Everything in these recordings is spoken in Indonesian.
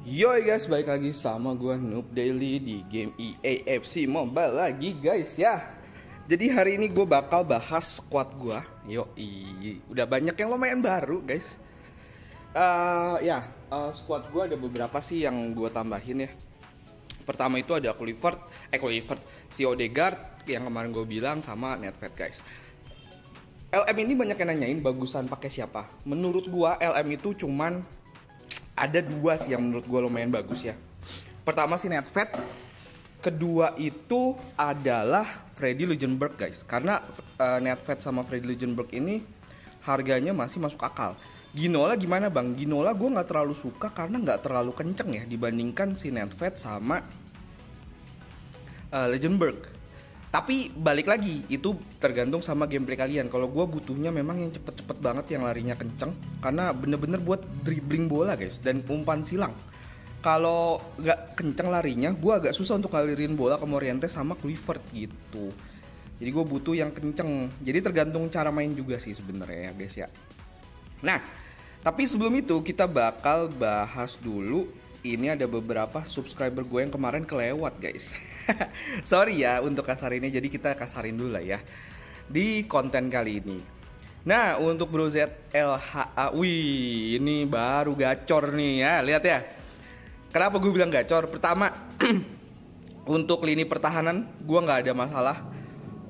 Yo guys, balik lagi sama gue Noob Daily di game EAFC Mobile lagi guys ya. Jadi hari ini gue bakal bahas squad gue. Udah banyak yang lumayan baru guys. Squad gue ada beberapa sih yang gue tambahin ya. Pertama itu ada Kluivert, si Odegaard yang kemarin gue bilang sama Nedved guys. LM ini banyak yang nanyain bagusan pakai siapa. Menurut gue LM itu cuman ada dua sih yang menurut gue lumayan bagus ya. Pertama si Nedved, kedua itu adalah Freddy Ljungberg guys. Karena Nedved sama Freddy Ljungberg ini harganya masih masuk akal. Ginola gimana bang? Ginola gue nggak terlalu suka karena nggak terlalu kenceng ya dibandingkan si Nedved sama Ljungberg. Tapi balik lagi, itu tergantung sama gameplay kalian. Kalau gue butuhnya memang yang cepet-cepet banget, yang larinya kenceng. Karena bener-bener buat dribbling bola guys, dan umpan silang. Kalau gak kenceng larinya, gue agak susah untuk ngalirin bola ke Morientes sama Kluivert gitu. Jadi gue butuh yang kenceng. Jadi tergantung cara main juga sih sebenarnya ya guys ya. Nah, tapi sebelum itu kita bakal bahas dulu. Ini ada beberapa subscriber gue yang kemarin kelewat guys. Sorry ya untuk kasar ini, jadi kita kasarin dulu lah ya di konten kali ini. Nah untuk Bro ZLHA, wih ini baru gacor nih ya, lihat ya. Kenapa gue bilang gacor? Pertama untuk lini pertahanan gue nggak ada masalah.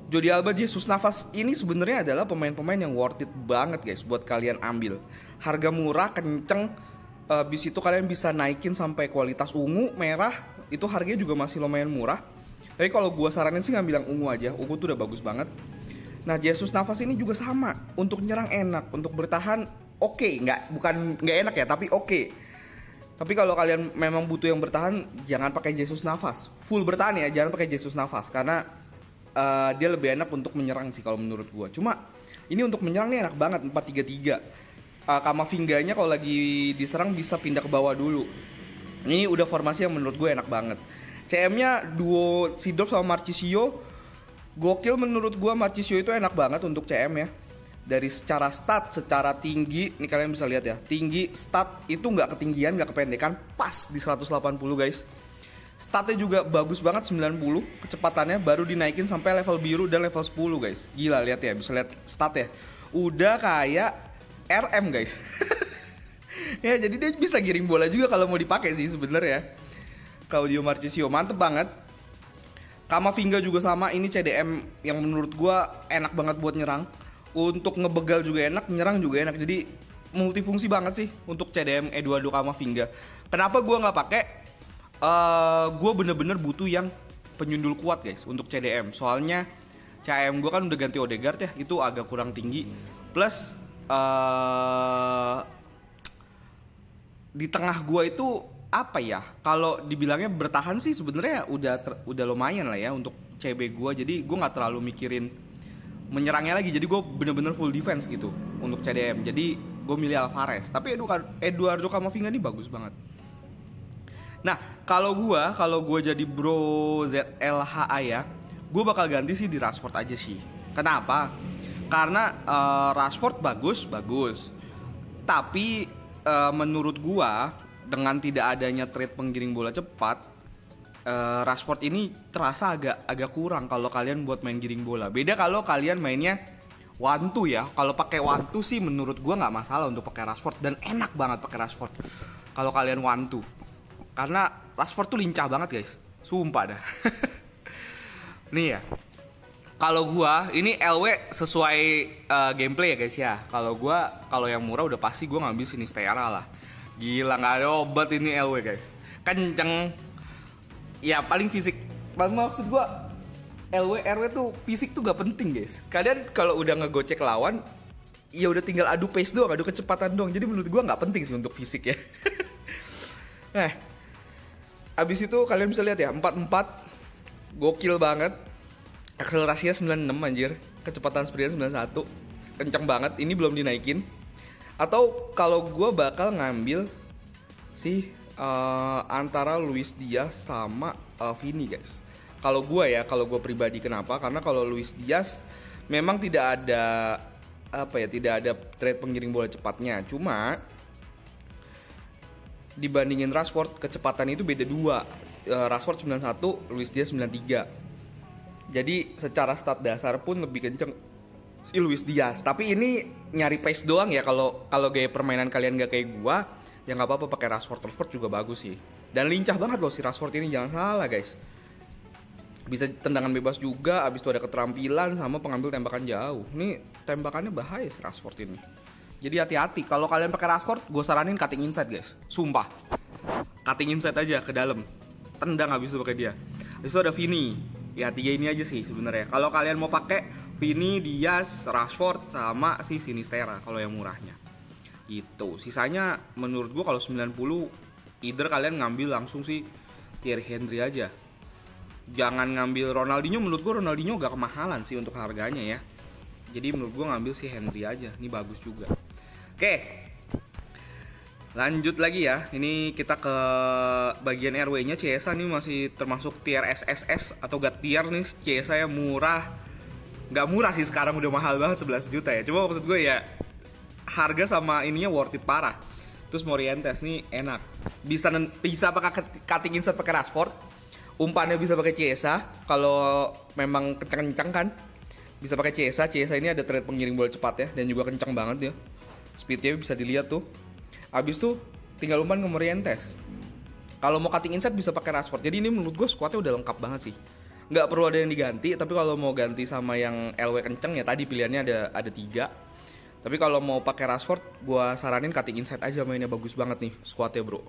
Jordi Alba, Jesus Navas ini sebenarnya adalah pemain-pemain yang worth it banget guys buat kalian ambil. Harga murah, kenceng. Bis itu kalian bisa naikin sampai kualitas ungu, merah. Itu harganya juga masih lumayan murah. Tapi kalau gue saranin sih ngambil yang ungu aja. Ungu tuh udah bagus banget. Nah Jesus Navas ini juga sama. Untuk nyerang enak, untuk bertahan oke. Bukan nggak enak ya, tapi oke. Tapi kalau kalian memang butuh yang bertahan, jangan pakai Jesus Navas. Full bertahan ya, jangan pakai Jesus Navas. Karena dia lebih enak untuk menyerang sih kalau menurut gue. Cuma ini untuk menyerang nih enak banget 4-3-3. Kamavinganya kalau lagi diserang bisa pindah ke bawah dulu. Ini udah formasi yang menurut gue enak banget. CM-nya duo Seedorf sama Marchisio. Gokil menurut gue, Marchisio itu enak banget untuk CM ya. Dari secara stat, secara tinggi, nih kalian bisa lihat ya. Tinggi, stat itu nggak ketinggian, nggak kependekan, pas di 180 guys. Statnya juga bagus banget 90, kecepatannya baru dinaikin sampai level biru dan level 10 guys. Gila lihat ya, bisa lihat stat ya. Udah kayak RM guys. Ya jadi dia bisa giring bola juga kalau mau dipakai sih sebenarnya. Claudio Marchisio mantep banget. Kamavinga juga sama, ini CDM yang menurut gua enak banget buat nyerang. Untuk ngebegal juga enak, nyerang juga enak. Jadi multifungsi banget sih untuk CDM Eduardo Kamavinga. Kenapa gua nggak pakai? Gua bener-bener butuh yang penyundul kuat guys untuk CDM. Soalnya CM gua kan udah ganti Odegaard ya, itu agak kurang tinggi. Plus di tengah gua itu apa ya? Kalau dibilangnya bertahan sih sebenarnya udah lumayan lah ya untuk CB gua. Jadi gua nggak terlalu mikirin menyerangnya lagi. Jadi gua bener-bener full defense gitu untuk CDM. Jadi gua milih Alvarez. Tapi Eduardo Camavinga ini bagus banget. Nah kalau gua jadi Bro ZLHA ya, gua bakal ganti sih di Rashford aja sih. Kenapa? Karena Rashford bagus. Tapi menurut gua dengan tidak adanya trade penggiring bola cepat, Rashford ini terasa agak kurang kalau kalian buat main giring bola. Beda kalau kalian mainnya one two ya. Kalau pakai one two sih menurut gua nggak masalah untuk pakai Rashford dan enak banget pakai Rashford. Kalau kalian one two, karena Rashford tuh lincah banget guys, sumpah dah. Nih ya. Kalau gua ini LW sesuai gameplay ya guys ya. Kalau yang murah udah pasti gua ngambil Sinisterra lah. Gila nggak ada obat ini LW guys. Kenceng. Ya paling fisik. Maksud gua LW RW tuh fisik tuh gak penting guys. Kalian kalau udah ngegocek lawan, ya udah tinggal adu pace doang, adu kecepatan doang. Jadi menurut gua nggak penting sih untuk fisik ya. Nah, abis itu kalian bisa lihat ya 44 gokil banget. Akselerasinya 96 anjir, kecepatan sprintnya 91, kencang banget, ini belum dinaikin. Atau kalau gue bakal ngambil sih antara Luis Diaz sama Vini guys. Kalau gue pribadi kenapa? Karena kalau Luis Diaz memang tidak ada tidak ada trade penggiring bola cepatnya. Cuma dibandingin Rashford, kecepatan itu beda 2. Rashford 91, Luis Diaz 93. Jadi secara stat dasar pun lebih kenceng si Luis Diaz. Tapi ini nyari pace doang ya. Kalau gaya permainan kalian gak kayak gua, ya nggak apa-apa pakai Rashford. Rashford juga bagus sih. Dan lincah banget loh si Rashford ini, jangan salah guys. Bisa tendangan bebas juga, abis itu ada keterampilan sama pengambil tembakan jauh. Ini tembakannya bahaya si Rashford ini. Jadi hati-hati, kalau kalian pakai Rashford, gue saranin cutting inside guys. Sumpah, cutting inside aja ke dalam, tendang habis itu pakai dia. Habis itu ada Vini. Ya 3 ini aja sih sebenarnya. Kalau kalian mau pakai Vini, Diaz, Rashford sama si Sinistera kalau yang murahnya. Gitu. Sisanya menurut gue kalau 90, either kalian ngambil langsung si Thierry Henry aja. Jangan ngambil Ronaldinho, menurut gue Ronaldinho gak kemahalan sih untuk harganya ya. Jadi menurut gue ngambil si Henry aja, ini bagus juga. Oke, lanjut lagi ya. Ini kita ke bagian RW-nya. Chiesa nih masih termasuk tier SSS atau gak tier nih. Chiesa ya murah. Gak murah sih sekarang, udah mahal banget 11 juta ya. Cuma maksud gue ya harga sama ininya worth it parah. Terus Morientes nih enak. Bisa pakai cutting inside pakai Rashford. Umpannya bisa pakai Chiesa. Kalau memang kencang-kencang kan bisa pakai Chiesa. Chiesa ini ada trade pengiring bola cepat ya, dan juga kencang banget ya. Speednya bisa dilihat tuh. Abis tuh tinggal umpan ke Morientes. Kalau mau cutting inside bisa pakai Rashford. Jadi ini menurut gue squadnya udah lengkap banget sih. Nggak perlu ada yang diganti. Tapi kalau mau ganti sama yang LW kenceng ya tadi pilihannya ada 3. Tapi kalau mau pakai Rashford, gue saranin cutting inside aja, mainnya bagus banget nih squadnya bro.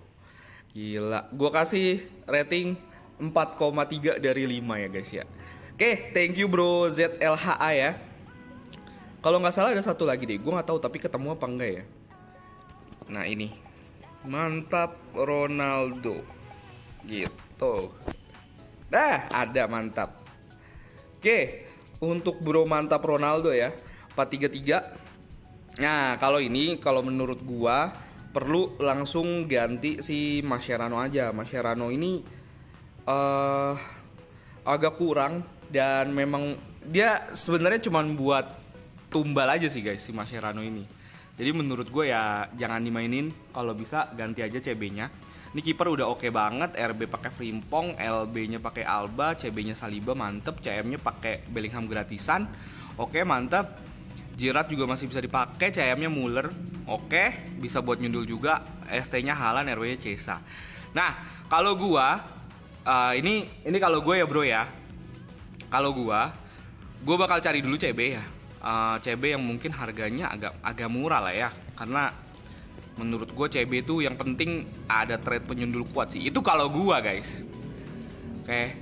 Gila. Gue kasih rating 4,3 dari 5 ya guys ya. Oke, thank you bro ZLHA ya. Kalau nggak salah ada satu lagi deh, gue nggak tahu tapi ketemu apa enggak ya. Nah ini, mantap Ronaldo, gitu. Dah ada mantap. Oke, untuk bro mantap Ronaldo ya, 433. Nah kalau ini, kalau menurut gue perlu langsung ganti si Mascherano aja. Mascherano ini agak kurang, dan memang dia sebenarnya cuma buat tumbal aja sih guys si Mascherano ini. Jadi menurut gue ya jangan dimainin, kalau bisa ganti aja CB-nya. Ini kiper udah oke banget, RB pakai Frimpong, LB-nya pakai Alba, CB-nya Saliba mantep, CM-nya pakai Bellingham gratisan. Oke, mantep. Giroud juga masih bisa dipakai, CM-nya Muller. Oke, bisa buat nyundul juga. ST-nya Haaland, RW-nya Chiesa. Nah, kalau gua ini kalau gue ya bro ya. Kalau gue bakal cari dulu CB ya. CB yang mungkin harganya agak murah lah ya. Karena menurut gue CB tuh yang penting ada trade penyundul kuat sih. Itu kalau gue guys. Oke,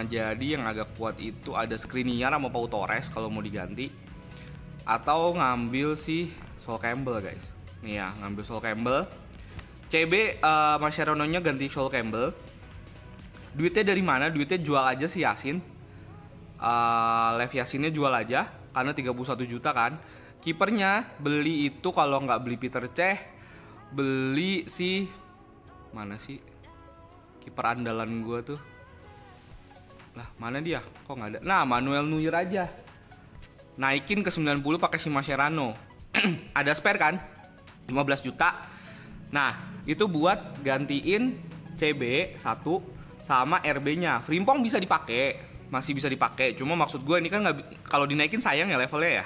jadi yang agak kuat itu ada Skriniar sama Pau Torres kalau mau diganti. Atau ngambil si Sol Campbell guys. Nih ya, ngambil Sol Campbell. CB Mascherano-nya ganti Sol Campbell. Duitnya dari mana? Duitnya jual aja si Yasin. Lev Yasinnya jual aja karena 31 juta kan. Kipernya beli itu kalau nggak beli Peter Cech, beli si mana sih? Kiper andalan gue tuh. Lah, mana dia? Kok nggak ada? Nah, Manuel Neuer aja. Naikin ke 90 pakai si Mascherano. Ada spare kan? 15 juta. Nah, itu buat gantiin CB 1 sama RB-nya. Frimpong bisa dipakai, masih bisa dipakai. Cuma maksud gue ini kan nggak, kalau dinaikin sayang ya levelnya ya.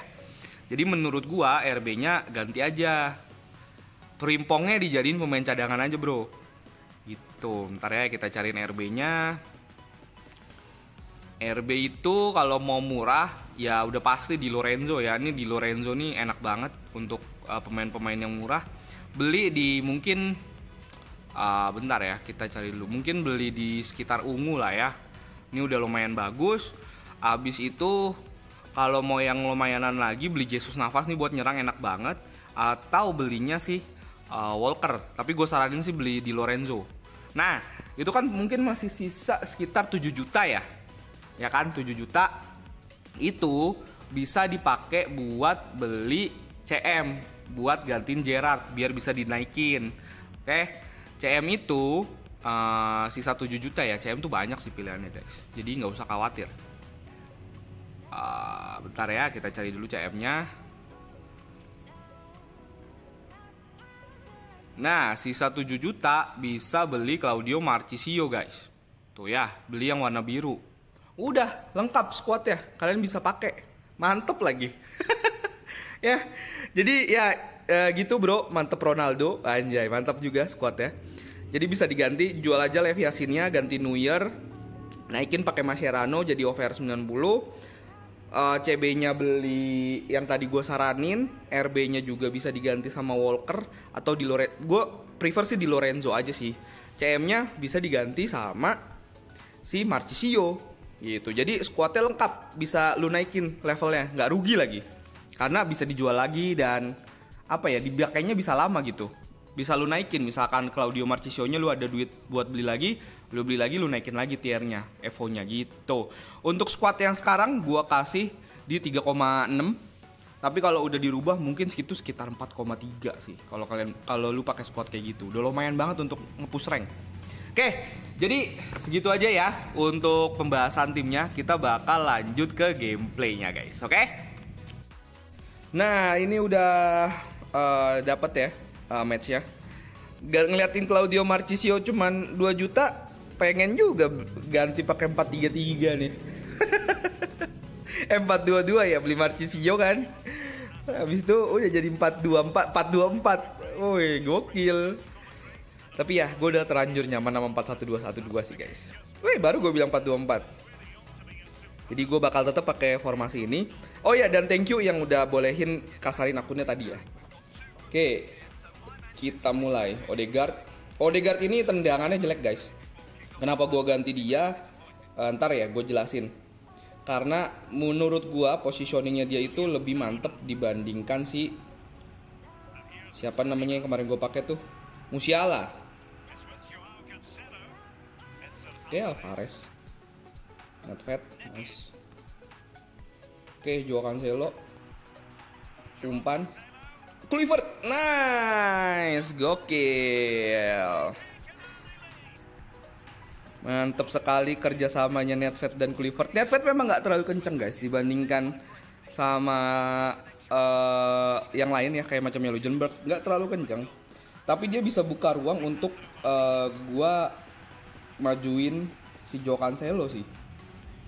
Jadi menurut gue RB-nya ganti aja. Frimpongnya dijadiin pemain cadangan aja bro. Gitu. Ntar ya kita cariin RB-nya. RB itu kalau mau murah ya udah pasti Di Lorenzo ya. Ini Di Lorenzo nih enak banget untuk pemain-pemain yang murah. Beli di mungkin bentar ya, kita cari dulu. Mungkin beli di sekitar Ungu lah ya. Ini udah lumayan bagus. Abis itu kalau mau yang lumayanan lagi, beli Jesus Navas nih buat nyerang enak banget. Atau belinya sih Walker. Tapi gue saranin sih beli Di Lorenzo. Nah itu kan mungkin masih sisa sekitar 7 juta ya. Ya kan 7 juta itu bisa dipakai buat beli CM, buat gantiin Gerrard biar bisa dinaikin. Oke. CM itu sisa 7 juta ya. CM tuh banyak sih pilihannya guys. Jadi nggak usah khawatir. Bentar ya, kita cari dulu CM-nya. Nah, sisa 7 juta bisa beli Claudio Marchisio guys. Tuh ya, beli yang warna biru. Udah, lengkap squad ya. Kalian bisa pakai. Mantep lagi. Ya, jadi ya gitu bro, mantep Ronaldo. Anjay, mantap juga squad ya. Jadi bisa diganti, jual aja Levi Yasinnya, ganti Neuer. Naikin pakai Mascherano jadi OVR 90. CB-nya beli yang tadi gue saranin, RB-nya juga bisa diganti sama Walker atau di Lorenzo. Gue prefer sih di Lorenzo aja sih. CM-nya bisa diganti sama si Marchisio gitu. Jadi squadnya lengkap, bisa lu naikin levelnya, nggak rugi lagi. Karena bisa dijual lagi dan apa ya, dibakainya bisa lama gitu. Bisa lu naikin, misalkan Claudio Marchisio-nya lu ada duit buat beli lagi, lu beli lagi, lu naikin lagi tiernya, Evo-nya gitu. Untuk squad yang sekarang gua kasih di 3,6. Tapi kalau udah dirubah mungkin sekitar 4,3 sih. Kalau lu pakai squad kayak gitu, udah lumayan banget untuk nge-push rank. Oke, jadi segitu aja ya untuk pembahasan timnya. Kita bakal lanjut ke gameplaynya guys, oke? Nah, ini udah dapat ya match ya. Ngeliatin Claudio Marchisio cuman 2 juta, pengen juga ganti pakai 433 nih. 422 ya beli Marchisio kan. Habis itu udah jadi 424. Woi, gokil. Tapi ya, gue udah terlanjur nyaman sama 41212 sih guys. Wih, baru gue bilang 424. Jadi gue bakal tetap pakai formasi ini. Oh ya, dan thank you yang udah bolehin kasarin akunnya tadi ya. Oke, kita mulai. Odegaard ini tendangannya jelek guys. Kenapa gue ganti dia? Ntar ya gue jelasin. Karena menurut gue positioningnya dia itu lebih mantep dibandingkan si siapa namanya yang kemarin gue pakai tuh, Musiala. Oke, Alvarez, Nedved, nice. Oke, Joao Cancelo, umpan, Kluivert, nice, gokil. Mantap sekali kerjasamanya Nedved dan Kluivert. Nedved memang nggak terlalu kenceng guys dibandingkan sama yang lain ya, kayak macamnya Lujenberg, nggak terlalu kenceng. Tapi dia bisa buka ruang untuk gua majuin si Joao Cancelo sih.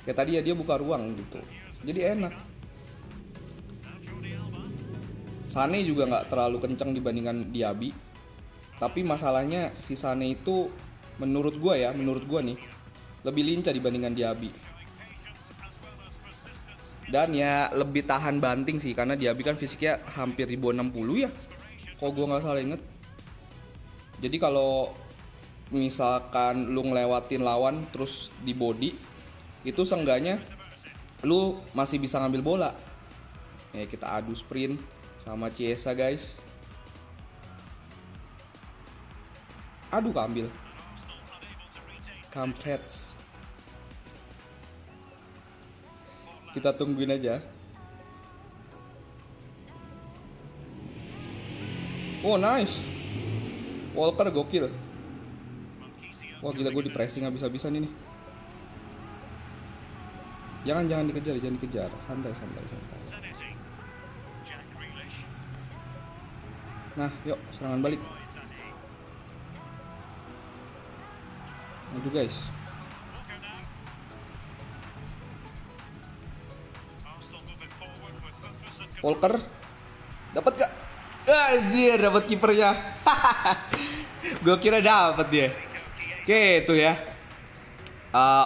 Kayak tadi ya dia buka ruang gitu. Jadi enak. Sane juga nggak terlalu kenceng dibandingkan Diaby. Tapi masalahnya si Sane itu menurut gua nih lebih lincah dibandingkan Diaby. Dan ya lebih tahan banting sih, karena Diaby kan fisiknya hampir 1060 ya. Kok gua nggak salah inget. Jadi kalau misalkan lu ngelewatin lawan terus di body, itu seenggaknya lu masih bisa ngambil bola. Ya kita adu sprint sama Chiesa guys. Aduh keambil. Kampret. Kita tungguin aja. Oh nice. Walker gokil. Wah gila, gue di pressing habis-habisan ini. Jangan dikejar. Santai. Nah, yuk serangan balik. Maju guys. Walker dapat gak? Anjir, dapat kipernya. Gue kira dapat dia. Oke, itu ya.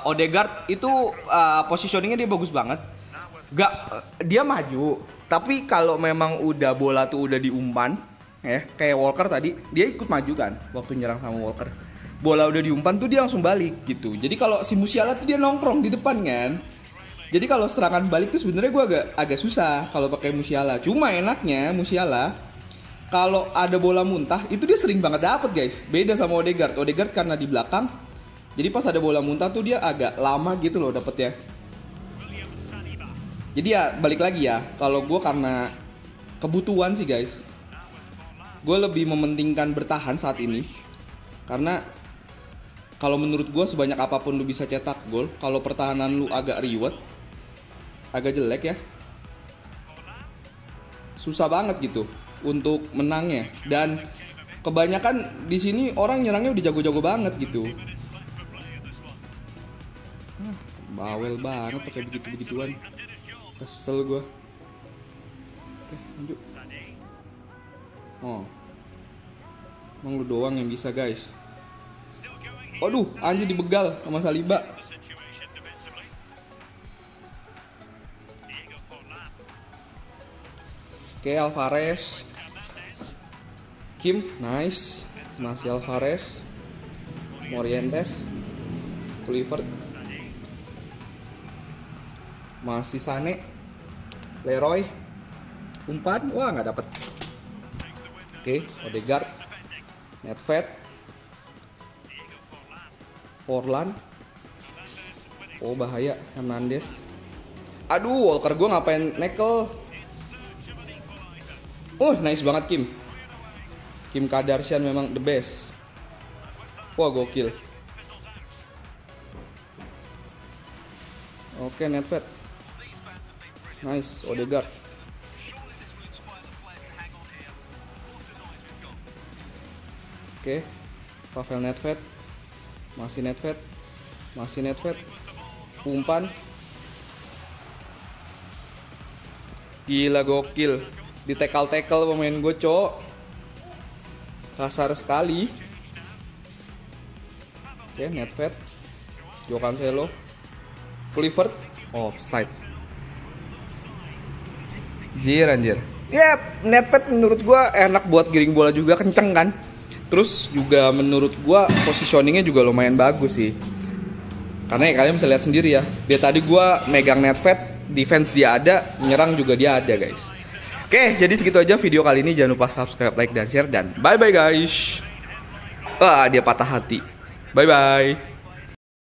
Odegaard itu positioningnya dia bagus banget. Dia maju. Tapi kalau memang udah bola tuh udah diumpan, ya kayak Walker tadi, dia ikut maju kan waktu nyerang sama Walker. Bola udah diumpan tuh dia langsung balik gitu. Jadi kalau si Musiala tuh dia nongkrong di depan kan. Jadi kalau serangan balik tuh sebenarnya gue agak susah kalau pakai Musiala. Cuma enaknya Musiala kalau ada bola muntah itu dia sering banget dapet guys. Beda sama Odegaard. Odegaard karena di belakang, jadi pas ada bola muntah tuh dia agak lama gitu loh dapetnya. Jadi ya balik lagi ya, kalau gue karena kebutuhan sih guys, gue lebih mementingkan bertahan saat ini. Karena kalau menurut gue sebanyak apapun lu bisa cetak gol, kalau pertahanan lu agak riwet, agak jelek ya, susah banget gitu untuk menangnya. Dan kebanyakan di sini orang nyerangnya udah jago-jago banget gitu. Bawel banget pakai begitu-begituan. Kesel gue. Oke, lanjut. Oh. Emang lu doang yang bisa, guys. Waduh, anjir dibegal sama Saliba. Oke, Alvarez. Kim, nice. Masih Alvarez. Morientes. Kluivert. Masih Sane. Leroy. Umpan, wah nggak dapet. Oke, Odegaard. Nedved. Forlan. Oh bahaya, Hernandez. Aduh, Walker gue ngapain nekel. Nice banget Kim. Kim Kardashian memang the best. Wah gokil. Oke, Nedved. Nice, Odegaard. Oke, Pavel Nedved. Masih Nedved. Masih Nedved. Umpan. Gila gokil. Di tackle pemain gue, cok. Kasar sekali. Oke, Nedved. Jo Cancelo. Kluivert. Offside. Anjir. Ya, Nedved menurut gue enak buat giring bola juga, kenceng kan. Terus juga menurut gua positioningnya juga lumayan bagus sih. Karena ya kalian bisa lihat sendiri ya. Dia tadi gua megang Nedved, defense dia ada, menyerang juga dia ada, guys. Oke, jadi segitu aja video kali ini. Jangan lupa subscribe, like, dan share. Dan bye-bye guys. Dia patah hati. Bye-bye.